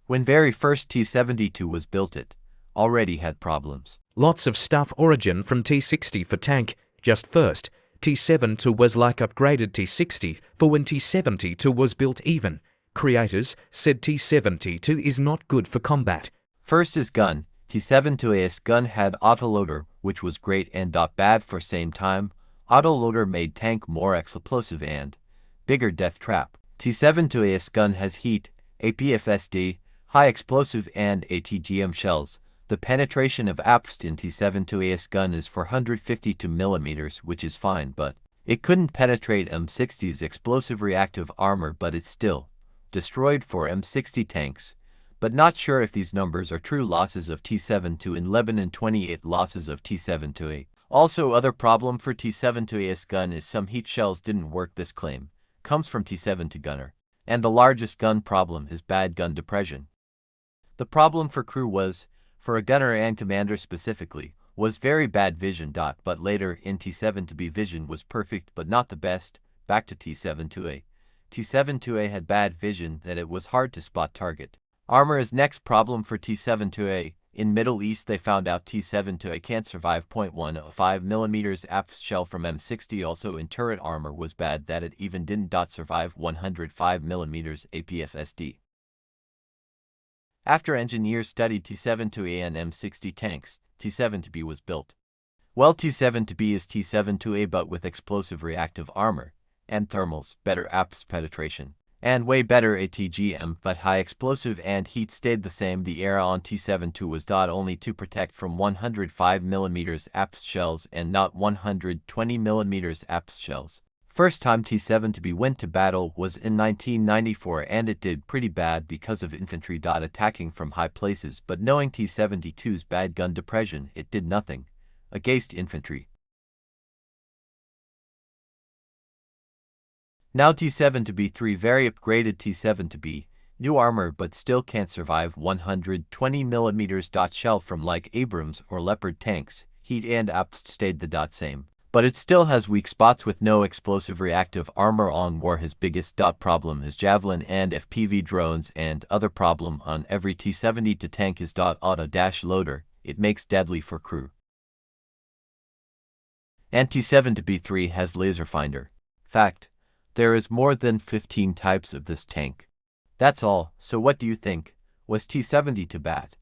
When very first T72 was built it already had problems. Lots of stuff origin from T60 for tank. Just first, T72 was like upgraded T60 for when T72 was built even. Creators said T72 is not good for combat. First is gun. T72's gun had autoloader, which was great and bad for same time. Autoloader made tank more explosive and bigger death trap. T72's gun has heat, APFSD, high explosive and ATGM shells. The penetration of APST in T72's gun is 452 mm, which is fine, but it couldn't penetrate M60's explosive reactive armor, but it still destroyed 4 M60 tanks. But not sure if these numbers are true. Losses of T72 in Lebanon, 28 losses of T72A. Also, other problem for T72's gun is some heat shells didn't work. This claim comes from T72 gunner. And the largest gun problem is bad gun depression. The problem for crew was, for a gunner and commander specifically, was very bad vision. But later in T72B vision was perfect but not the best. Back to T72A. T72A had bad vision that it was hard to spot target. Armor is next problem for T72A. In Middle East they found out T72A can't survive 0.15 mm APS shell from M60. Also in turret armor was bad that it even didn't survive 105 mm APFSD. After engineers studied T72A and M60 tanks, T72B was built. Well, T72B is T72A but with explosive reactive armor and thermals, better APS penetration, and way better ATGM, but high explosive and heat stayed the same. The era on T72 was only to protect from 105 mm APS shells and not 120 mm APS shells. First time T72B went to battle was in 1994 and it did pretty bad because of infantry attacking from high places, but knowing T72's bad gun depression, it did nothing against infantry. Now T72B3 very upgraded T72B, new armor but still can't survive 120 mm shell from like Abrams or Leopard tanks. Heat and APS stayed the same. But it still has weak spots with no explosive reactive armor on war. His biggest problem is Javelin and FPV drones, and other problem on every T72 tank is auto-loader. It makes deadly for crew. And T72B3 has laser finder. Fact. There is more than 15 types of this tank. That's all. So what do you think? Was T72 bad?